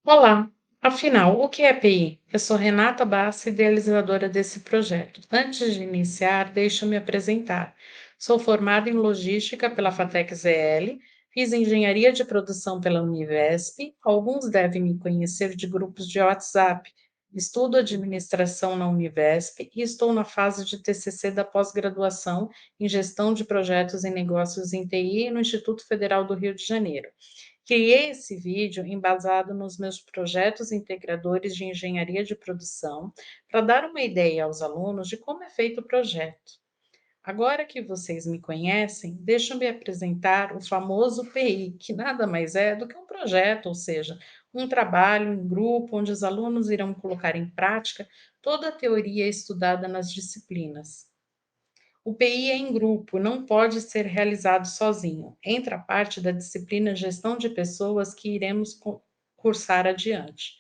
Olá, afinal, o que é PI? Eu sou Renata Bassi, idealizadora desse projeto. Antes de iniciar, deixa eu me apresentar. Sou formada em Logística pela FATEC ZL, fiz Engenharia de Produção pela Univesp, alguns devem me conhecer de grupos de WhatsApp. Estudo Administração na Univesp e estou na fase de TCC da pós-graduação em Gestão de Projetos e Negócios em TI no Instituto Federal do Rio de Janeiro. Criei esse vídeo embasado nos meus projetos integradores de engenharia de produção, para dar uma ideia aos alunos de como é feito o projeto. Agora que vocês me conhecem, deixa eu me apresentar o famoso PI, que nada mais é do que um projeto, ou seja, um trabalho em grupo onde os alunos irão colocar em prática toda a teoria estudada nas disciplinas. O PI é em grupo, não pode ser realizado sozinho. Entra parte da disciplina Gestão de Pessoas que iremos cursar adiante.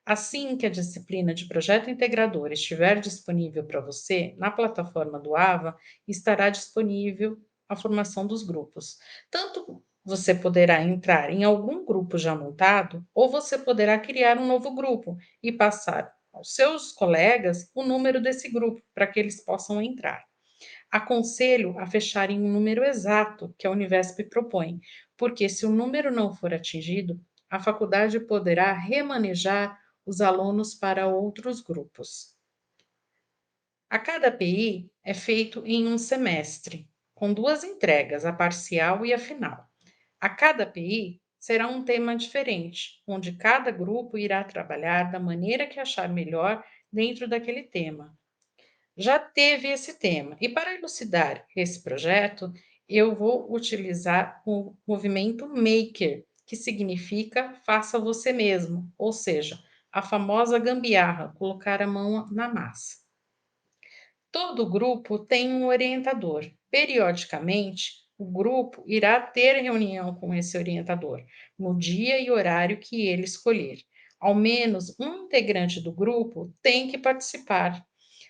Assim que a disciplina de projeto integrador estiver disponível para você, na plataforma do AVA estará disponível a formação dos grupos. Tanto você poderá entrar em algum grupo já montado, ou você poderá criar um novo grupo e passar aos seus colegas o número desse grupo para que eles possam entrar. Aconselho a fechar em um número exato que a Univesp propõe, porque se o número não for atingido, a faculdade poderá remanejar os alunos para outros grupos. A cada PI é feito em um semestre, com duas entregas, a parcial e a final. A cada PI será um tema diferente, onde cada grupo irá trabalhar da maneira que achar melhor dentro daquele tema. Já teve esse tema. E para elucidar esse projeto, eu vou utilizar o movimento Maker, que significa faça você mesmo, ou seja, a famosa gambiarra, colocar a mão na massa. Todo grupo tem um orientador. Periodicamente, o grupo irá ter reunião com esse orientador, no dia e horário que ele escolher. Ao menos um integrante do grupo tem que participar.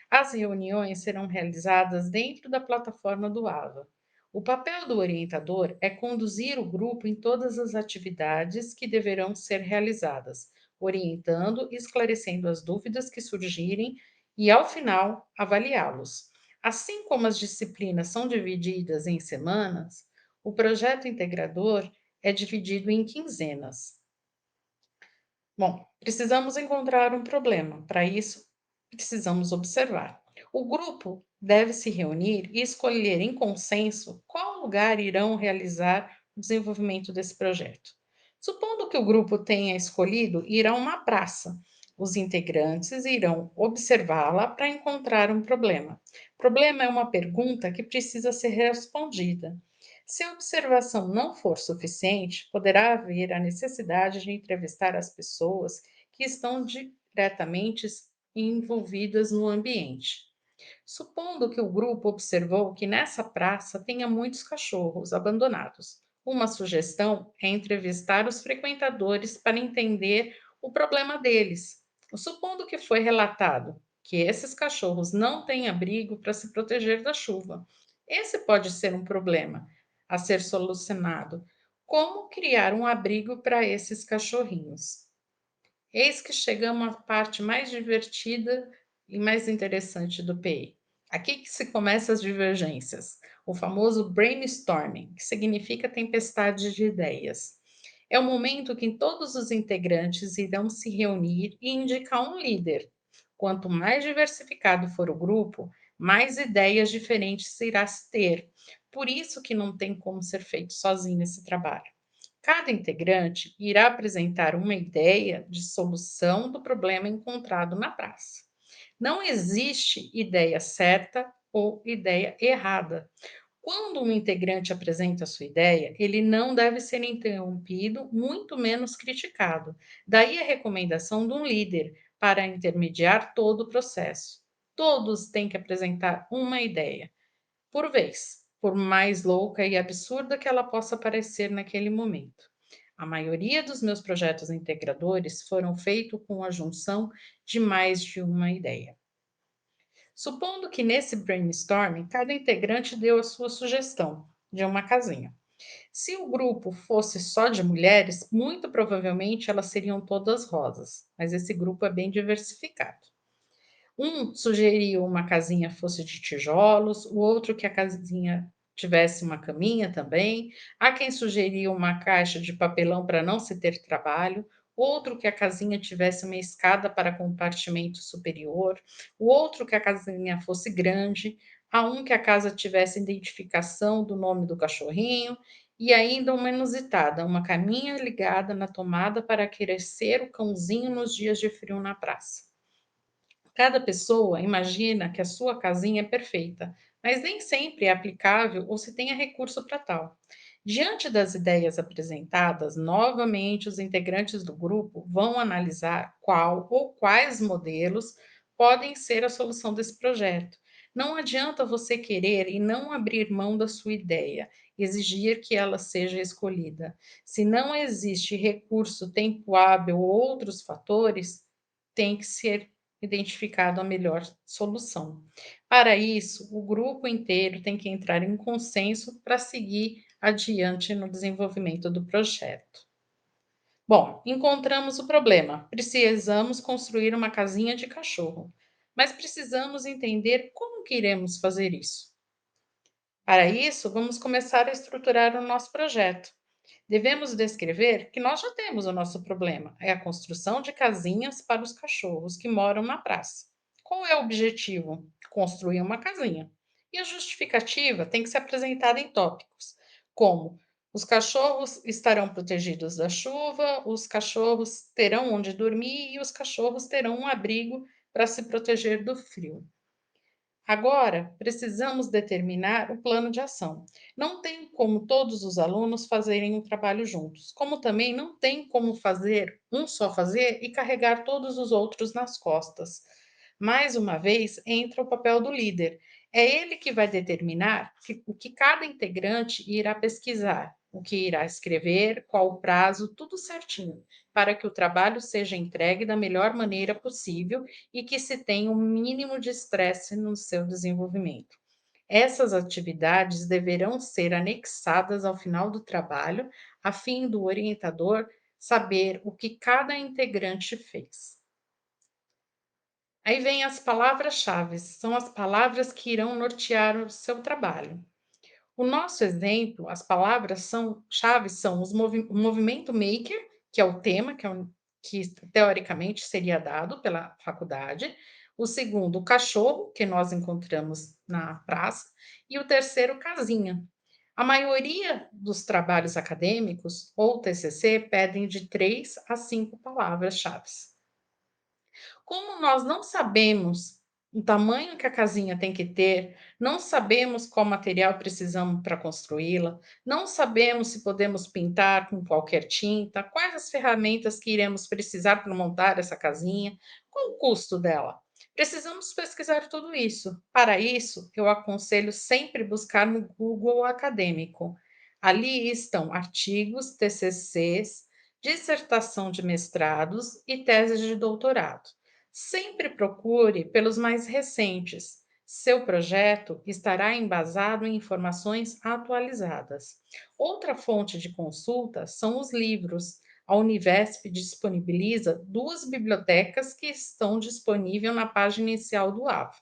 As reuniões serão realizadas dentro da plataforma do AVA. O papel do orientador é conduzir o grupo em todas as atividades que deverão ser realizadas, orientando e esclarecendo as dúvidas que surgirem e, ao final, avaliá-los. Assim como as disciplinas são divididas em semanas, o projeto integrador é dividido em quinzenas. Bom, precisamos encontrar um problema. Para isso, precisamos observar. O grupo deve se reunir e escolher em consenso qual lugar irão realizar o desenvolvimento desse projeto. Supondo que o grupo tenha escolhido ir a uma praça, os integrantes irão observá-la para encontrar um problema. Problema é uma pergunta que precisa ser respondida. Se a observação não for suficiente, poderá haver a necessidade de entrevistar as pessoas que estão diretamente envolvidas no ambiente. Supondo que o grupo observou que nessa praça tenha muitos cachorros abandonados. Uma sugestão é entrevistar os frequentadores para entender o problema deles. Supondo que foi relatado que esses cachorros não têm abrigo para se proteger da chuva. Esse pode ser um problema a ser solucionado. Como criar um abrigo para esses cachorrinhos? Eis que chegamos à parte mais divertida e mais interessante do PI. Aqui que se começam as divergências, o famoso brainstorming, que significa tempestade de ideias. É o momento que todos os integrantes irão se reunir e indicar um líder. Quanto mais diversificado for o grupo, mais ideias diferentes se irá ter. Por isso que não tem como ser feito sozinho esse trabalho. Cada integrante irá apresentar uma ideia de solução do problema encontrado na praça. Não existe ideia certa ou ideia errada. Quando um integrante apresenta a sua ideia, ele não deve ser interrompido, muito menos criticado. Daí a recomendação de um líder para intermediar todo o processo. Todos têm que apresentar uma ideia por vez, por mais louca e absurda que ela possa parecer naquele momento. A maioria dos meus projetos integradores foram feitos com a junção de mais de uma ideia. Supondo que nesse brainstorming cada integrante deu a sua sugestão de uma casinha. Se o grupo fosse só de mulheres, muito provavelmente elas seriam todas rosas, mas esse grupo é bem diversificado. Um sugeriu uma casinha fosse de tijolos, o outro que a casinha tivesse uma caminha também. Há quem sugeriu uma caixa de papelão para não se ter trabalho, outro que a casinha tivesse uma escada para compartimento superior, o outro que a casinha fosse grande, há um que a casa tivesse identificação do nome do cachorrinho, e ainda uma inusitada, uma caminha ligada na tomada para aquecer o cãozinho nos dias de frio na praça. Cada pessoa imagina que a sua casinha é perfeita, mas nem sempre é aplicável ou se tenha recurso para tal. Diante das ideias apresentadas, novamente os integrantes do grupo vão analisar qual ou quais modelos podem ser a solução desse projeto. Não adianta você querer e não abrir mão da sua ideia, exigir que ela seja escolhida. Se não existe recurso, tempo hábil ou outros fatores, tem que ser identificado a melhor solução. Para isso, o grupo inteiro tem que entrar em consenso para seguir adiante no desenvolvimento do projeto. Bom, encontramos o problema. Precisamos construir uma casinha de cachorro, mas precisamos entender como que iremos fazer isso. Para isso, vamos começar a estruturar o nosso projeto. Devemos descrever que nós já temos o nosso problema: é a construção de casinhas para os cachorros que moram na praça. Qual é o objetivo? Construir uma casinha. E a justificativa tem que ser apresentada em tópicos, como os cachorros estarão protegidos da chuva, os cachorros terão onde dormir e os cachorros terão um abrigo para se proteger do frio. Agora, precisamos determinar o plano de ação. Não tem como todos os alunos fazerem um trabalho juntos, como também não tem como fazer um só fazer e carregar todos os outros nas costas. Mais uma vez, entra o papel do líder. É ele que vai determinar o que cada integrante irá pesquisar, o que irá escrever, qual o prazo, tudo certinho, para que o trabalho seja entregue da melhor maneira possível e que se tenha um mínimo de estresse no seu desenvolvimento. Essas atividades deverão ser anexadas ao final do trabalho, a fim do orientador saber o que cada integrante fez. Aí vem as palavras-chave, são as palavras que irão nortear o seu trabalho. O nosso exemplo, as palavras são chave são o movimento maker, que é o tema que teoricamente seria dado pela faculdade, o segundo, o cachorro, que nós encontramos na praça, e o terceiro, casinha. A maioria dos trabalhos acadêmicos ou TCC pedem de 3 a 5 palavras-chave. Como nós não sabemos o tamanho que a casinha tem que ter, não sabemos qual material precisamos para construí-la, não sabemos se podemos pintar com qualquer tinta, quais as ferramentas que iremos precisar para montar essa casinha, qual o custo dela. Precisamos pesquisar tudo isso. Para isso, eu aconselho sempre buscar no Google Acadêmico. Ali estão artigos, TCCs, dissertação de mestrados e teses de doutorado. Sempre procure pelos mais recentes. Seu projeto estará embasado em informações atualizadas. Outra fonte de consulta são os livros. A Univesp disponibiliza 2 bibliotecas que estão disponíveis na página inicial do AVA.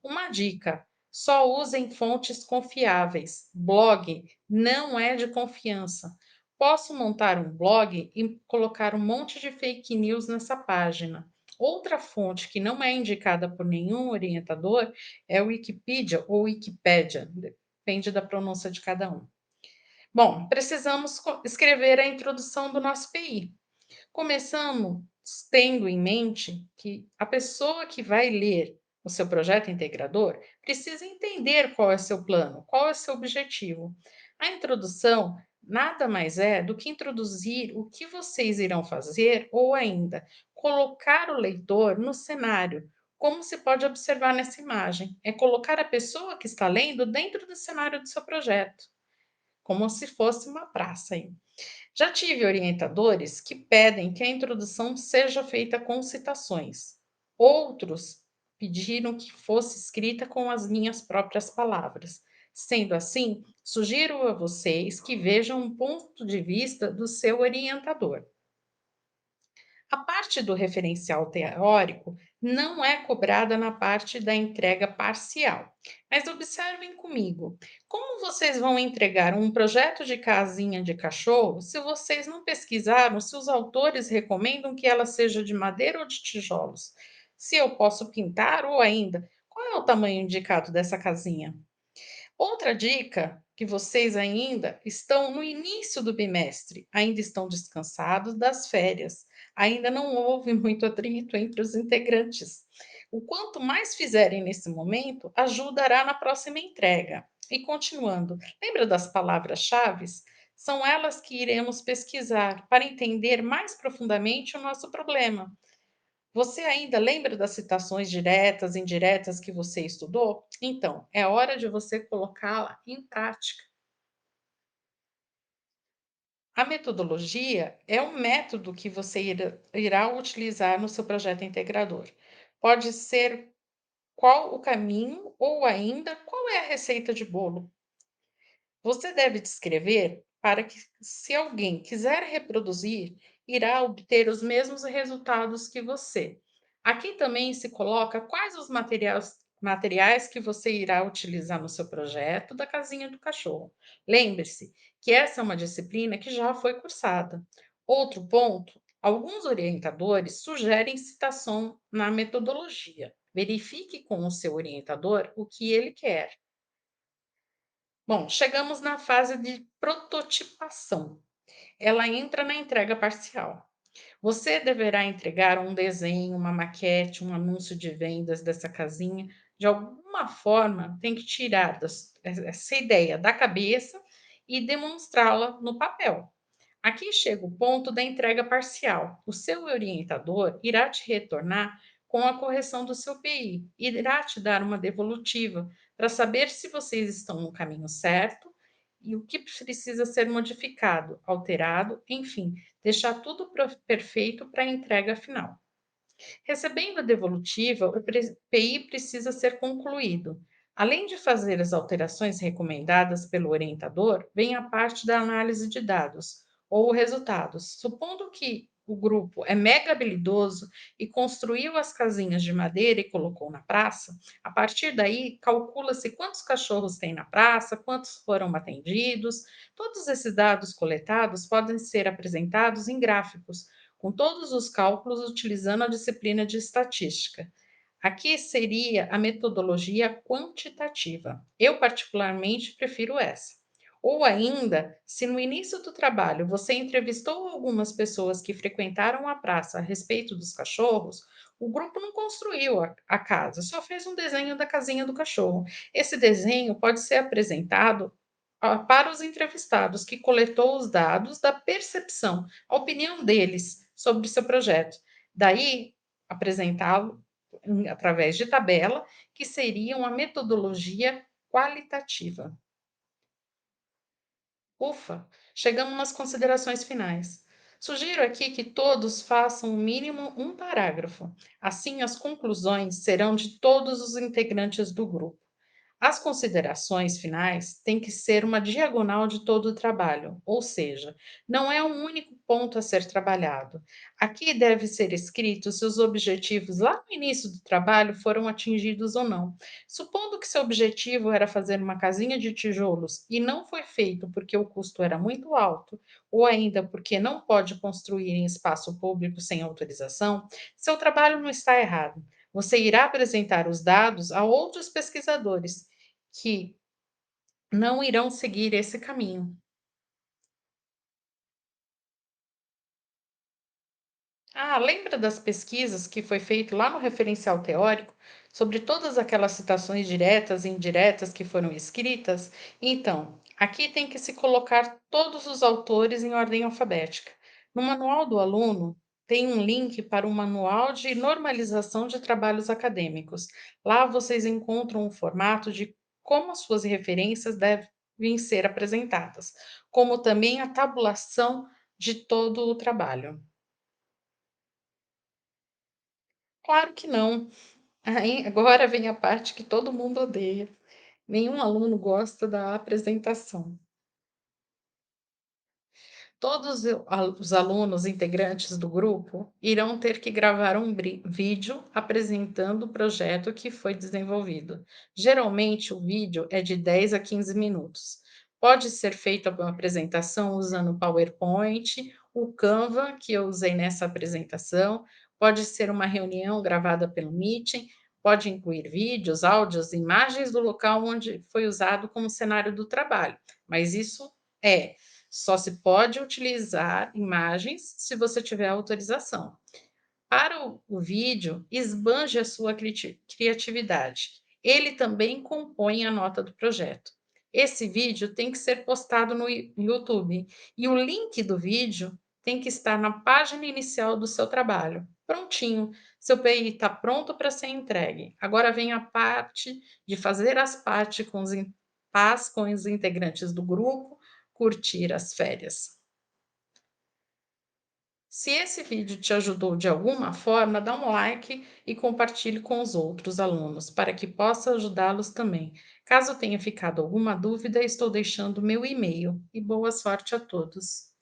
Uma dica: só usem fontes confiáveis. Blog não é de confiança. Posso montar um blog e colocar um monte de fake news nessa página. Outra fonte que não é indicada por nenhum orientador é o Wikipedia ou Wikipédia, depende da pronúncia de cada um. Bom, precisamos escrever a introdução do nosso PI. Começamos tendo em mente que a pessoa que vai ler o seu projeto integrador precisa entender qual é seu plano, qual é seu objetivo. A introdução nada mais é do que introduzir o que vocês irão fazer ou ainda colocar o leitor no cenário. Como se pode observar nessa imagem, é colocar a pessoa que está lendo dentro do cenário do seu projeto, como se fosse uma praça aí. Já tive orientadores que pedem que a introdução seja feita com citações. Outros pediram que fosse escrita com as minhas próprias palavras. Sendo assim, sugiro a vocês que vejam um ponto de vista do seu orientador. A parte do referencial teórico não é cobrada na parte da entrega parcial. Mas observem comigo, como vocês vão entregar um projeto de casinha de cachorro se vocês não pesquisaram se os autores recomendam que ela seja de madeira ou de tijolos? Se eu posso pintar ou ainda, qual é o tamanho indicado dessa casinha? Outra dica, que vocês ainda estão no início do bimestre, ainda estão descansados das férias, ainda não houve muito atrito entre os integrantes. O quanto mais fizerem nesse momento, ajudará na próxima entrega. E continuando, lembra das palavras-chave? São elas que iremos pesquisar para entender mais profundamente o nosso problema. Você ainda lembra das citações diretas e indiretas que você estudou? Então, é hora de você colocá-la em prática. A metodologia é um método que você irá utilizar no seu projeto integrador. Pode ser qual o caminho ou ainda qual é a receita de bolo. Você deve descrever para que, se alguém quiser reproduzir, irá obter os mesmos resultados que você. Aqui também se coloca quais os materiais que você irá utilizar no seu projeto da casinha do cachorro. Lembre-se que essa é uma disciplina que já foi cursada. Outro ponto: alguns orientadores sugerem citação na metodologia. Verifique com o seu orientador o que ele quer. Bom, chegamos na fase de prototipação. Ela entra na entrega parcial. Você deverá entregar um desenho, uma maquete, um anúncio de vendas dessa casinha. De alguma forma, tem que tirar essa ideia da cabeça e demonstrá-la no papel. Aqui chega o ponto da entrega parcial. O seu orientador irá te retornar com a correção do seu PI e irá te dar uma devolutiva para saber se vocês estão no caminho certo e o que precisa ser modificado, alterado, enfim, deixar tudo perfeito para a entrega final. Recebendo a devolutiva, o PI precisa ser concluído. Além de fazer as alterações recomendadas pelo orientador, vem a parte da análise de dados ou resultados. Supondo que o grupo é mega habilidoso e construiu as casinhas de madeira e colocou na praça, a partir daí calcula-se quantos cachorros tem na praça, quantos foram atendidos. Todos esses dados coletados podem ser apresentados em gráficos com todos os cálculos utilizando a disciplina de estatística. Aqui seria a metodologia quantitativa. Eu, particularmente, prefiro essa. Ou ainda, se no início do trabalho você entrevistou algumas pessoas que frequentaram a praça a respeito dos cachorros, o grupo não construiu a casa, só fez um desenho da casinha do cachorro. Esse desenho pode ser apresentado para os entrevistados, que coletou os dados da percepção, a opinião deles sobre o seu projeto. Daí, apresentá-lo através de tabela, que seria uma metodologia qualitativa. Ufa, chegamos nas considerações finais. Sugiro aqui que todos façam no mínimo um parágrafo. Assim, as conclusões serão de todos os integrantes do grupo. As considerações finais têm que ser uma diagonal de todo o trabalho, ou seja, não é um único ponto a ser trabalhado. Aqui deve ser escrito se os objetivos lá no início do trabalho foram atingidos ou não. Supondo que seu objetivo era fazer uma casinha de tijolos e não foi feito porque o custo era muito alto, ou ainda porque não pode construir em espaço público sem autorização, seu trabalho não está errado. Você irá apresentar os dados a outros pesquisadores que não irão seguir esse caminho. Ah, lembra das pesquisas que foi feito lá no referencial teórico sobre todas aquelas citações diretas e indiretas que foram escritas? Então, aqui tem que se colocar todos os autores em ordem alfabética. No manual do aluno, tem um link para o manual de normalização de trabalhos acadêmicos. Lá vocês encontram um formato de como as suas referências devem ser apresentadas, como também a tabulação de todo o trabalho. Claro que não. Aí agora vem a parte que todo mundo odeia. Nenhum aluno gosta da apresentação. Todos os alunos integrantes do grupo irão ter que gravar um vídeo apresentando o projeto que foi desenvolvido. Geralmente, o vídeo é de 10 a 15 minutos. Pode ser feita uma apresentação usando o PowerPoint, o Canva, que eu usei nessa apresentação, pode ser uma reunião gravada pelo Meeting, pode incluir vídeos, áudios, imagens do local onde foi usado como cenário do trabalho, mas isso é só se pode utilizar imagens se você tiver autorização. Para o vídeo, esbanje a sua criatividade. Ele também compõe a nota do projeto. Esse vídeo tem que ser postado no YouTube e o link do vídeo tem que estar na página inicial do seu trabalho. Prontinho, seu PI está pronto para ser entregue. Agora vem a parte de fazer as partes com paz com os integrantes do grupo, curtir as férias. Se esse vídeo te ajudou de alguma forma, dá um like e compartilhe com os outros alunos, para que possa ajudá-los também. Caso tenha ficado alguma dúvida, estou deixando meu e-mail. E boa sorte a todos!